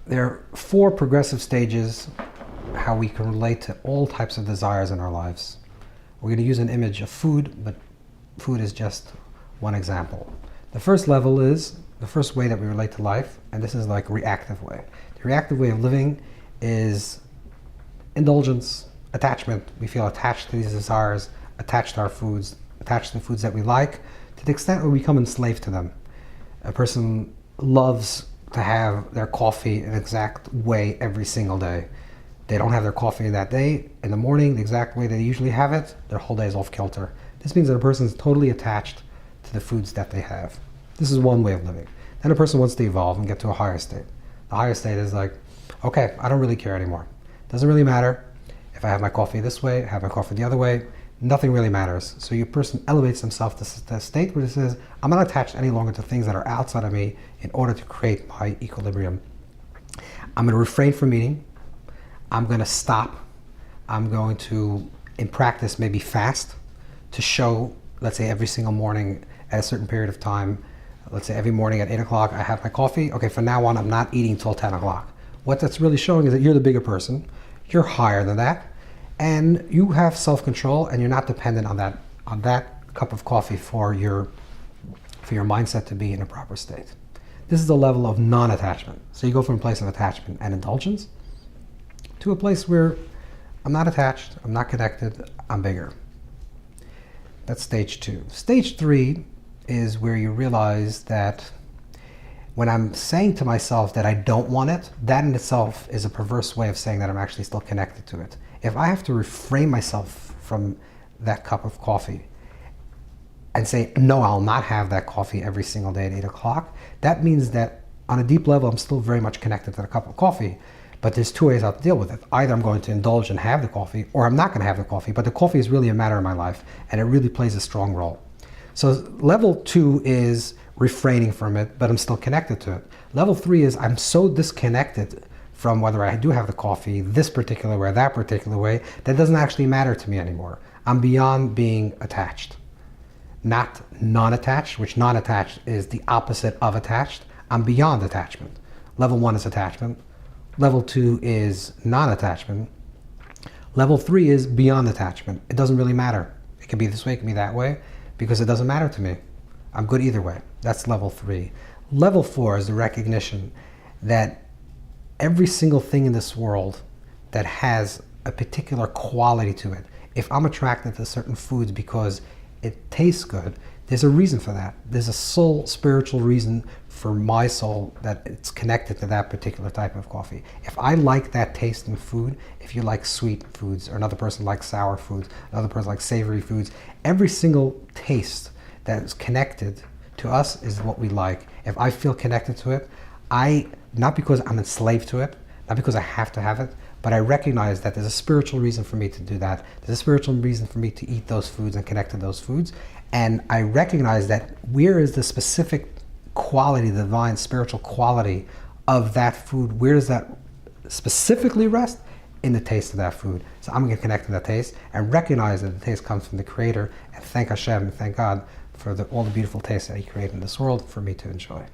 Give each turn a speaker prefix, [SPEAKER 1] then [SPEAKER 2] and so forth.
[SPEAKER 1] There are 4 progressive stages how we can relate to all types of desires in our lives. We're going to use an image of food, but food is just one example. The first level is the first way that we relate to life, and this is like reactive way. The reactive way of living is indulgence, attachment. We feel attached to these desires, attached to our foods, attached to the foods that we like, to the extent where we become enslaved to them. A person loves to have their coffee an exact way every single day. They don't have their coffee that day in the morning the exact way they usually have it, their whole day is off kilter. This means that a person is totally attached to the foods that they have. This is one way of living. Then a person wants to evolve and get to a higher state. The higher state is like, okay, I don't really care anymore. Doesn't really matter if I have my coffee this way, have my coffee the other way, nothing really matters. So your person elevates himself to the state where it says, I'm not attached any longer to things that are outside of me in order to create my equilibrium. I'm going to refrain from eating. I'm going to stop. I'm going to, in practice, maybe fast to show, let's say every single morning at a certain period of time, let's say every morning at 8 o'clock, I have my coffee. Okay, from now on, I'm not eating till 10 o'clock. What that's really showing is that you're the bigger person. You're higher than that. And you have self-control, and you're not dependent on that cup of coffee for your mindset to be in a proper state. This is the level of non-attachment. So you go from a place of attachment and indulgence to a place where I'm not attached, I'm not connected, I'm bigger. That's stage 2. Stage 3 is where you realize that when I'm saying to myself that I don't want it, that in itself is a perverse way of saying that I'm actually still connected to it. If I have to refrain myself from that cup of coffee and say, no, I'll not have that coffee every single day at 8 o'clock, that means that on a deep level, I'm still very much connected to the cup of coffee. But there's 2 ways how to deal with it. Either I'm going to indulge and have the coffee, or I'm not going to have the coffee, but the coffee is really a matter in my life, and it really plays a strong role. So level 2 is refraining from it, but I'm still connected to it. Level 3 is I'm so disconnected from whether I do have the coffee this particular way or that particular way, that doesn't actually matter to me anymore. I'm beyond being attached. Not non-attached, which non-attached is the opposite of attached. I'm beyond attachment. Level 1 is attachment. Level 2 is non-attachment. Level 3 is beyond attachment. It doesn't really matter. It can be this way, it can be that way, because it doesn't matter to me. I'm good either way. That's level 3. Level 4 is the recognition that every single thing in this world that has a particular quality to it, if I'm attracted to certain foods because it tastes good, there's a reason for that. There's a soul, spiritual reason for my soul that it's connected to that particular type of coffee. If I like that taste in food, if you like sweet foods, or another person likes sour foods, another person likes savory foods, every single taste that is connected to us is what we like. If I feel connected to it, not because I'm enslaved to it, not because I have to have it, but I recognize that there's a spiritual reason for me to do that. There's a spiritual reason for me to eat those foods and connect to those foods. And I recognize that where is the specific quality, the divine spiritual quality of that food, where does that specifically rest? In the taste of that food. So I'm going to connect to that taste and recognize that the taste comes from the Creator, and thank Hashem and thank God for all the beautiful tastes that He created in this world for me to enjoy.